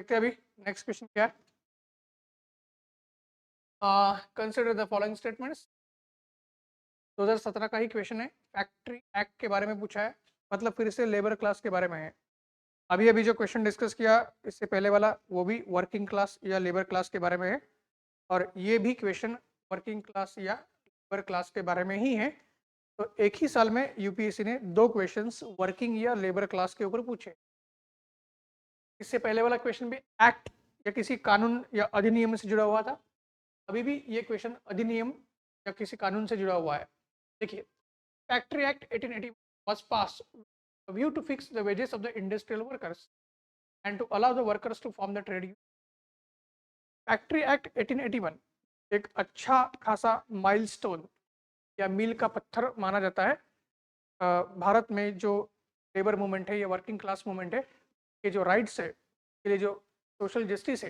देखते हैं अभी नेक्स्ट क्वेश्चन क्या है। Consider the following statements. 2017 का ही क्वेश्चन है, फैक्ट्री एक्ट के बारे में पूछा है, मतलब फिर से लेबर क्लास के बारे में है। अभी अभी जो क्वेश्चन डिस्कस किया इससे पहले वाला वो भी वर्किंग क्लास या लेबर क्लास के बारे में है, और ये भी क्वेश्चन वर्किंग क्लास या लेबर क्लास के बारे में ही है। तो एक ही साल में यूपीएससी ने 2 क्वेश्चंस वर्किंग या लेबर क्लास के ऊपर पूछे। इससे पहले वाला क्वेश्चन भी एक्ट या किसी कानून या अधिनियम से जुड़ा हुआ था, अभी भी ये क्वेश्चन अधिनियम या किसी कानून से जुड़ा हुआ है। देखिए, factory act 1880 was passed with a view to fix the wages of the industrial workers and to allow the workers to form the trade union. Factory act 1881 एक अच्छा खासा माइलस्टोन या मील का पत्थर माना जाता है भारत में जो लेबर मूवमेंट है या वर्किंग क्लास मूवमेंट है के जो राइट्स है, के लिए जो सोशल जस्टिस है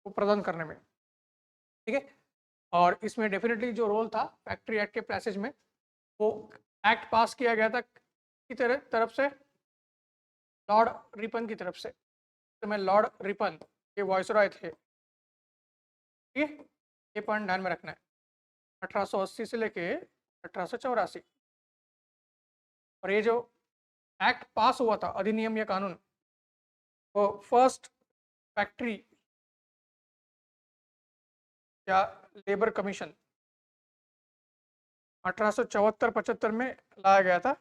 वो प्रदान करने में। ठीक है, और इसमें डेफिनेटली जो रोल था फैक्ट्री एक्ट के पैसेज में, वो एक्ट पास किया गया था की तरफ से लॉर्ड रिपन की तरफ से। तो मैं लॉर्ड रिपन ये वॉइसरॉय थे। ठीक है, ये पॉइंट ध्यान में रखना है। 1880 से लेके 1884, और ये जो एक्ट पास हुआ था अधिनियम या कानून, वो फर्स्ट फैक्ट्री या लेबर कमीशन 1874-75 में लाया गया था।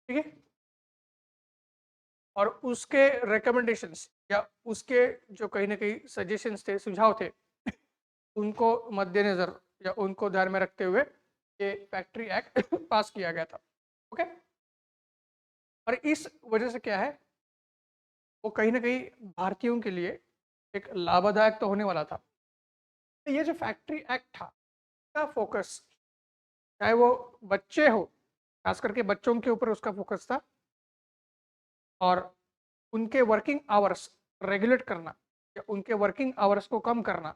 ठीक है, और उसके रिकमेंडेशंस या उसके जो कहीं ना कहीं सजेशंस थे, सुझाव थे, उनको मद्देनजर या उनको ध्यान में रखते हुए ये फैक्ट्री एक्ट पास किया गया था। ओके, और इस वजह से क्या है, वो कहीं ना कहीं भारतीयों के लिए एक लाभदायक तो होने वाला था। तो ये जो फैक्ट्री एक्ट था का फोकस, चाहे वो बच्चे हो, खास करके बच्चों के ऊपर उसका फोकस था, और उनके वर्किंग आवर्स रेगुलेट करना या उनके वर्किंग आवर्स को कम करना,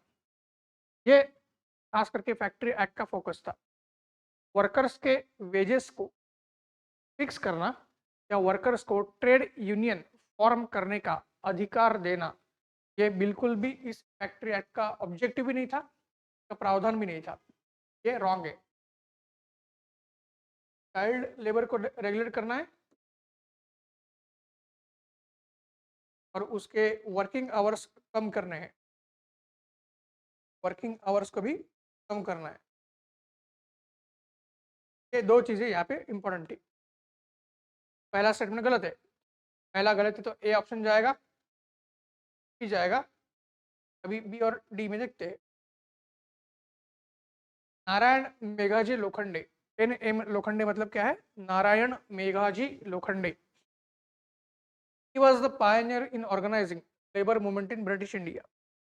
ये खास करके फैक्ट्री एक्ट का फोकस था। वर्कर्स के वेजेस को फिक्स करना या वर्कर्स को ट्रेड यूनियन फॉर्म करने का अधिकार देना, ये बिल्कुल भी इस फैक्ट्री एक्ट का ऑब्जेक्टिव भी नहीं था, का प्रावधान भी नहीं था। ये रॉन्ग है। चाइल्ड लेबर को रेगुलेट करना है और उसके वर्किंग आवर्स कम करने हैं, वर्किंग आवर्स को भी कम करना है। ये 2 चीजें यहाँ पे इंपॉर्टेंट थी। पहला स्टेटमेंट गलत है, पहला गलत है तो ए ऑप्शन जाएगा, बी जाएगा। अभी बी और डी में देखते हैं। नारायण मेघाजी लोखंडे, एन एम लोखंडे मतलब क्या है, Narayan Meghaji Lokhande. He was the pioneer in organizing labor movement in British India.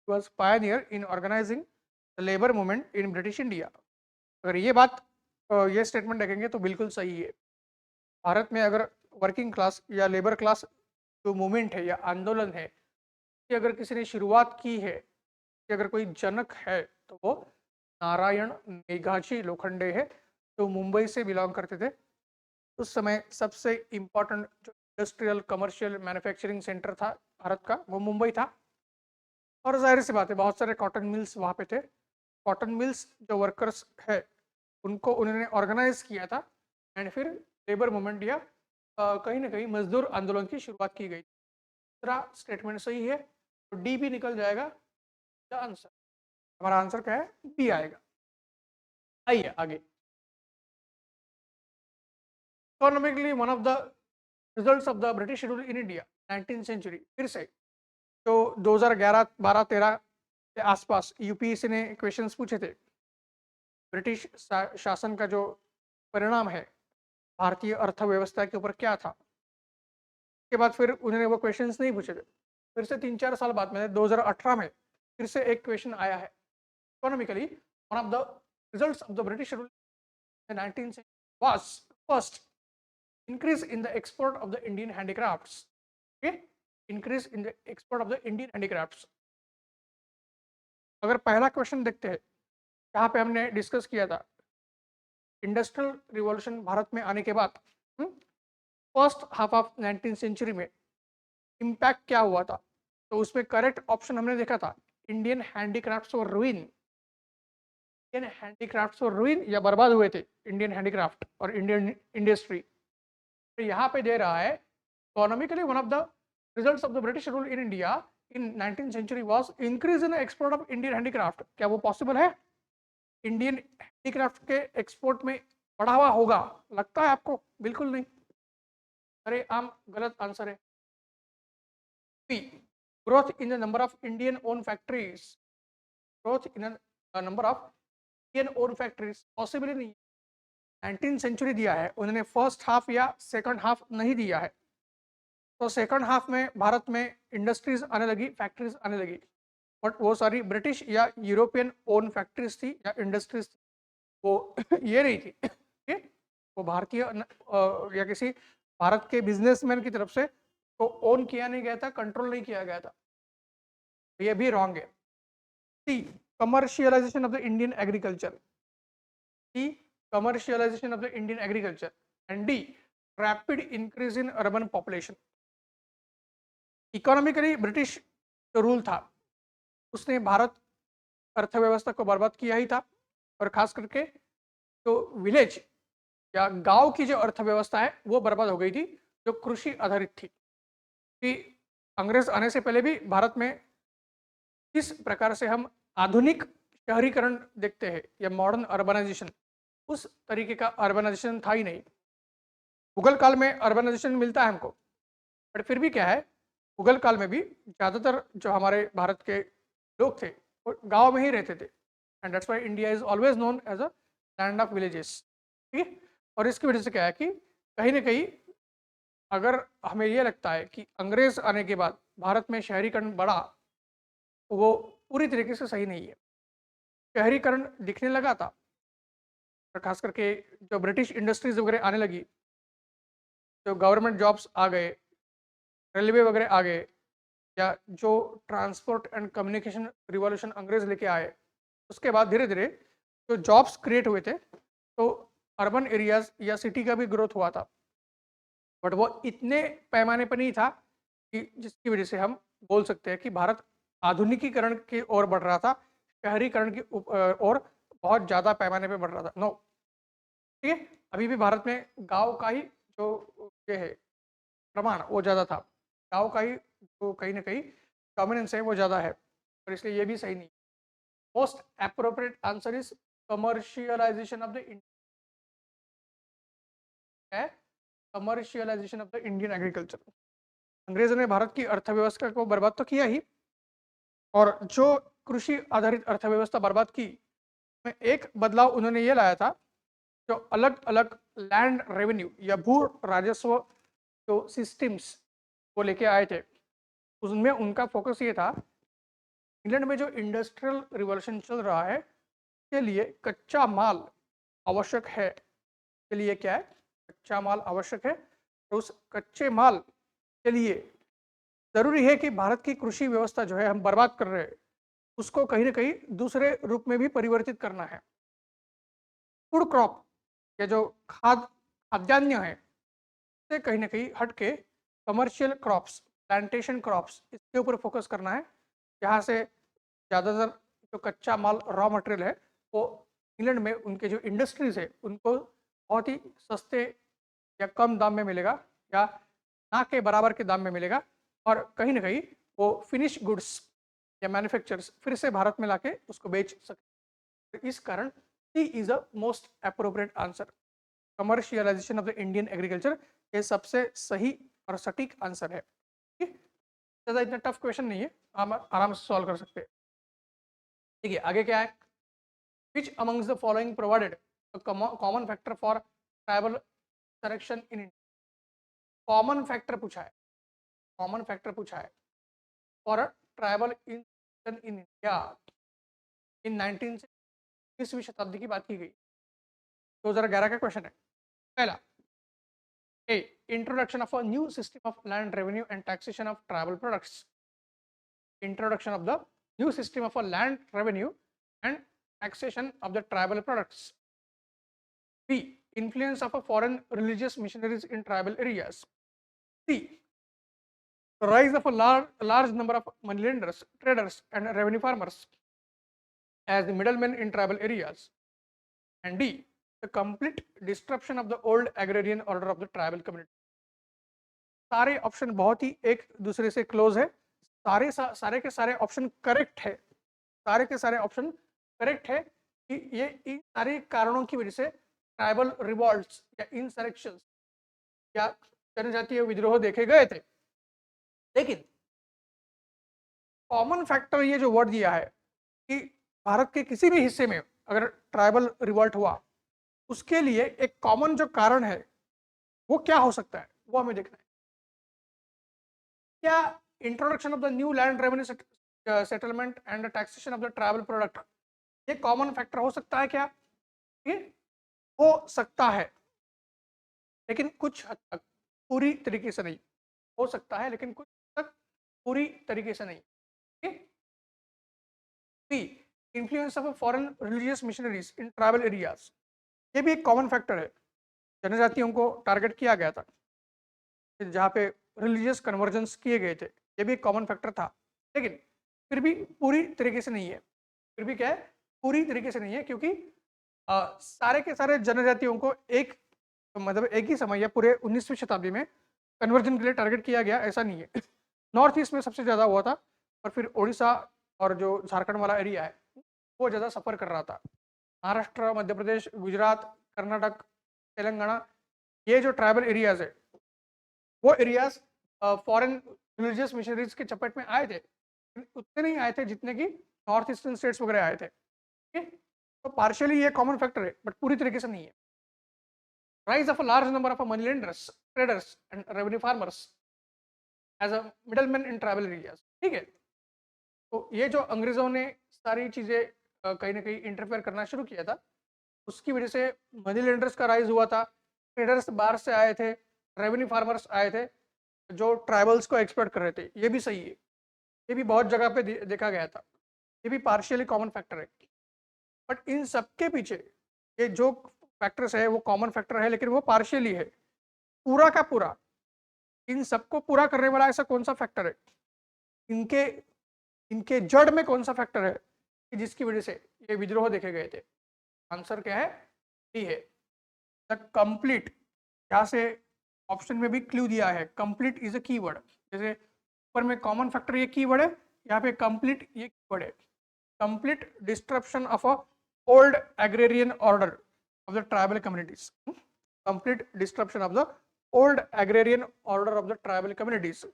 He was pioneer in organizing the labor movement in British India. अगर ये बात ये स्टेटमेंट देखेंगे तो बिल्कुल सही है। भारत में अगर वर्किंग क्लास या लेबर क्लास जो मूवमेंट है या आंदोलन है कि अगर किसी ने शुरुआत की है, कि अगर कोई जनक है तो वो नारायण मेघाजी लोखंडे है, जो मुंबई से बिलोंग करते थे। उस समय सबसे इम्पोर्टेंट जो इंडस्ट्रियल कमर्शियल मैन्युफैक्चरिंग सेंटर था भारत का, वो मुंबई था। और जाहिर सी बात है बहुत सारे कॉटन मिल्स वहाँ पे थे। कॉटन मिल्स जो वर्कर्स है उनको उन्होंने ऑर्गेनाइज किया था, एंड फिर लेबर मूवमेंट या कहीं ना कहीं मजदूर आंदोलन की शुरुआत की गई। दूसरा स्टेटमेंट सही है तो डी भी निकल जाएगा द आंसर। हमारा आंसर क्या है, बी आएगा। आइए आगे। Economically one of the results of the British rule in India 19th century, फिर से तो 2011 12 13 के आसपास यूपीएससी ने क्वेश्चंस पूछे थे। ब्रिटिश शासन का जो परिणाम है भारतीय अर्थव्यवस्था के ऊपर क्या था, के बाद फिर उन्होंने वो क्वेश्चंस नहीं पूछे थे। फिर से 3-4 साल बाद में 2018 में फिर से एक क्वेश्चन आया है। Economically one of the results of the British rule in 19th century was first increase in the export of the Indian handicrafts. Okay, increase in the export of the Indian handicrafts. अगर पहला question देखते हैं, जहाँ पे हमने discuss किया था industrial revolution Bharat में आने के बाद first half of 19th century में इम्पैक्ट क्या हुआ था, तो उसमें करेक्ट ऑप्शन हमने देखा था इंडियन हैंडीक्राफ्ट्स और रुइन। इंडियन हैंडीक्राफ्ट्स और रुइन या बर्बाद हुए थे इंडियन हैंडीक्राफ्ट और इंडियन इंडस्ट्री। तो यहाँ पे दे रहा है economically one of the results of the British rule in India in 19th century was increase in export of Indian handicraft. क्या वो पॉसिबल है? इंडियन हैंडीक्राफ्ट के एक्सपोर्ट में बढ़ावा होगा लगता है आपको? बिल्कुल नहीं, अरे आम गलत आंसर है। B, growth in the number of Indian own factories. Growth in the number of Indian own factories possible नहीं। 19th सेंचुरी दिया है उन्होंने, फर्स्ट हाफ या सेकंड हाफ नहीं दिया है। तो सेकंड हाफ में भारत में इंडस्ट्रीज आने लगी, फैक्ट्रीज आने लगी, बट वो सारी ब्रिटिश या यूरोपियन ओन फैक्ट्रीज थी या इंडस्ट्रीज थी, वो ये नहीं थी ठीक? वो भारतीय या किसी भारत के बिजनेसमैन की तरफ से तो ओन किया नहीं गया था, कंट्रोल नहीं किया गया था, तो ये भी रॉन्ग है। C, commercialisation of the Indian agriculture. C, commercialisation of the Indian agriculture. And D, rapid increase in urban population. Economically British जो रूल था उसने भारत अर्थव्यवस्था को बर्बाद किया ही था, और खास करके जो विलेज या गांव की जो अर्थव्यवस्था है वो बर्बाद हो गई थी, जो कृषि आधारित थी। कि अंग्रेज आने से पहले भी भारत में किस प्रकार से हम आधुनिक शहरीकरण देखते हैं या मॉडर्न अर्बनाइजेशन, उस तरीके का अर्बनाइजेशन था ही नहीं। मुगल काल में अर्बनाइजेशन मिलता है हमको, बट फिर भी क्या है, मुगल काल में भी ज़्यादातर जो हमारे भारत के लोग थे वो गांव में ही रहते थे, and that's why India is always known as a land of villages. ठीक है, और इसकी वजह से क्या है कि कहीं ना कहीं अगर हमें ये लगता है कि अंग्रेज आने के बाद भारत में शहरीकरण बढ़ा, तो वो पूरी तरीके से सही नहीं है। शहरीकरण दिखने लगा था, और खास करके जो ब्रिटिश इंडस्ट्रीज वगैरह आने लगी, जो गवर्नमेंट जॉब्स आ गए, रेलवे वगैरह आ गए, या जो ट्रांसपोर्ट एंड कम्युनिकेशन रिवॉल्यूशन अंग्रेज लेके आए, उसके बाद धीरे धीरे जो जॉब्स क्रिएट हुए थे, तो अर्बन एरियाज या सिटी का भी ग्रोथ हुआ था, बट वो इतने पैमाने पर नहीं था कि जिसकी वजह से हम बोल सकते हैं कि भारत आधुनिकीकरण की ओर बढ़ रहा था, शहरीकरण की ओर बहुत ज़्यादा पैमाने पर बढ़ रहा था। नो, ठीक है, अभी भी भारत में गांव का ही जो ये है प्रमाण वो ज़्यादा था, गांव का ही जो कहीं ना कहीं डोमिनेंस है वो ज़्यादा है, और इसलिए ये भी सही नहीं। Most appropriate answer is commercialisation of the है, commercialisation of the Indian agriculture. अंग्रेजों ने भारत की अर्थव्यवस्था को बर्बाद तो किया ही, और जो कृषि आधारित अर्थव्यवस्था बर्बाद की, में एक बदलाव उन्होंने ये लाया था, जो अलग अलग लैंड रेवेन्यू या भू राजस्व जो सिस्टम्स वो लेके आए थे, उसमें उनका फोकस ये था, इंग्लैंड में जो इंडस्ट्रियल रिवॉल्यूशन चल रहा है के लिए कच्चा माल आवश्यक है, के लिए क्या है, कच्चा माल आवश्यक है, तो उस कच्चे माल के लिए जरूरी है कि भारत की कृषि व्यवस्था जो है हम बर्बाद कर रहे हैं, उसको कहीं ना कहीं दूसरे रूप में भी परिवर्तित करना है। फूड क्रॉप या जो खाद्यान्न है, से कहीं ना कहीं हट के कमर्शियल क्रॉप्स, प्लांटेशन क्रॉप्स, इसके ऊपर फोकस करना है, जहाँ से ज़्यादातर जो कच्चा माल रॉ मटेरियल है वो इंग्लैंड में उनके जो इंडस्ट्रीज है उनको बहुत ही सस्ते या कम दाम में मिलेगा, या ना के बराबर के दाम में मिलेगा, और कहीं ना कहीं वो फिनिश गुड्स या मैन्युफैक्चरर्स फिर से भारत में लाके उसको बेच सकते। इस कारण C is a most appropriate answer. Commercialisation of the Indian agriculture ये सबसे सही और सटीक आंसर है। ठीक है, ज़्यादा इतना टफ क्वेश्चन नहीं है, हम आराम से सॉल्व कर सकते हैं। ठीक है, आगे क्या है, विच amongst the following provided common factor for tribal selection in India. Common factor पूछा है, कॉमन फैक्टर पूछा है फॉर ट्राइबल इन इंडिया इन 19 से 20वीं शताब्दी की बात की गई। 2011 का क्वेश्चन है। पहला, A. Introduction of a new system of land revenue and taxation of tribal products. Introduction of the new system of a land revenue and taxation of the tribal products. B. Influence of a foreign religious missionaries in tribal areas. C. rise of a large number of money lenders, traders, and revenue farmers as the middlemen in tribal areas. And D, the complete disruption of the old agrarian order of the tribal community. सारे option बहुत ही एक दूसरे से close है, सारे के सारे option correct है, सारे के सारे ऑप्शन करेक्ट है कि ये इन सारे कारणों की वजह से ट्राइबल रिवॉल्ट्स या इंसरेक्शंस या जनजातीय विद्रोह देखे गए थे। लेकिन कॉमन फैक्टर ये जो वर्ड दिया है कि भारत के किसी भी हिस्से में अगर ट्राइबल रिवॉल्ट हुआ उसके लिए एक कॉमन जो कारण है वो क्या हो सकता है, वो हमें देखना है। क्या introduction of the new land revenue settlement and taxation of the tribal product ये कॉमन फैक्टर हो सकता है क्या? ये हो सकता है, लेकिन कुछ हद तक, पूरी तरीके से नहीं। हो सकता है लेकिन कुछ हद तक, पूरी तरीके से नहीं। Influence of foreign religious missionaries in tribal areas ये भी एक कॉमन फैक्टर है। जनजातियों को टारगेट किया गया था जहाँ पे रिलीजियस कन्वर्जेंस किए गए थे, ये भी एक कॉमन फैक्टर था, लेकिन फिर भी पूरी तरीके से नहीं है। फिर भी क्या है, पूरी तरीके से नहीं है, क्योंकि सारे के सारे जनजातियों को एक मतलब एक ही समय या पूरे 19वीं शताब्दी में कन्वर्जन के लिए टारगेट किया गया, ऐसा नहीं है। नॉर्थ ईस्ट में सबसे ज़्यादा हुआ था और फिर उड़ीसा और जो झारखंड वाला एरिया है वो ज़्यादा सफ़र कर रहा था। महाराष्ट्र, मध्य प्रदेश, गुजरात, कर्नाटक, तेलंगाना, ये जो ट्राइबल एरियाज है वो एरियाज फॉरेन रिलीजियस मिशनरीज के चपेट में आए थे, उतने नहीं आए थे जितने की नॉर्थ ईस्टर्न स्टेट्स वगैरह आए थे। ठीक है, तो पार्शियली ये कॉमन फैक्टर है बट पूरी तरीके से नहीं है। Rise of a large number of money lenders, traders and revenue farmers as a middleman in tribal areas. ठीक है, तो ये जो अंग्रेजों ने सारी चीज़ें कहीं ना कहीं इंटरफेयर करना शुरू किया था, उसकी वजह से मनी लेंडर्स का राइज हुआ था, ट्रेडर्स बाहर से आए थे, रेवेन्यू फार्मर्स आए थे जो ट्राइबल्स को एक्सप्लॉइट कर रहे थे। ये भी सही है, ये भी बहुत जगह पे देखा गया था, ये भी पार्शियली कॉमन फैक्टर है। बट इन सबके पीछे ये जो फैक्टर्स है वो कॉमन फैक्टर है, लेकिन वो पार्शियली है। पूरा का पूरा इन सबको पूरा करने वाला ऐसा कौन सा फैक्टर है, इनके इनके जड़ में कौन सा फैक्टर है कि जिसकी वजह से ये विद्रोह देखे गए थे? आंसर क्या है? डी है, द कंप्लीट। यहाँ से ऑप्शन में भी क्लू दिया है, कंप्लीट इज अ कीवर्ड। जैसे ऊपर में कॉमन फैक्टर ये कीवर्ड है, यहाँ पे कंप्लीट ये कीवर्ड है। Complete disruption of a old agrarian order of the tribal communities. Complete disruption of the old agrarian order of the tribal communities.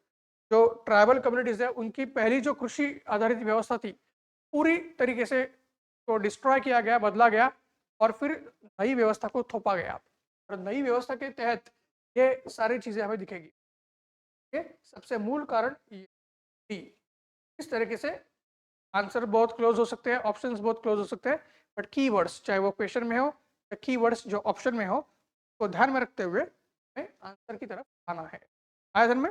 जो ट्राइबल कम्युनिटीज है उनकी पहली जो कृषि आधारित व्यवस्था थी पूरी तरीके से तो डिस्ट्रॉय किया गया, बदला गया और फिर नई व्यवस्था को थोपा गया। और नई व्यवस्था के तहत ये सारी चीजें हमें दिखेगी। ये सबसे मूल कारण ये। इस तरीके से आंसर बहुत क्लोज हो सकते हैं, ऑप्शंस बहुत क्लोज हो सकते हैं, बट कीवर्ड्स चाहे वो क्वेश्चन में हो या कीवर्ड्स जो ऑप्शन में हो को ध्यान में रखते हुए हमें आंसर की तरफ आना है। आया ध्यान में?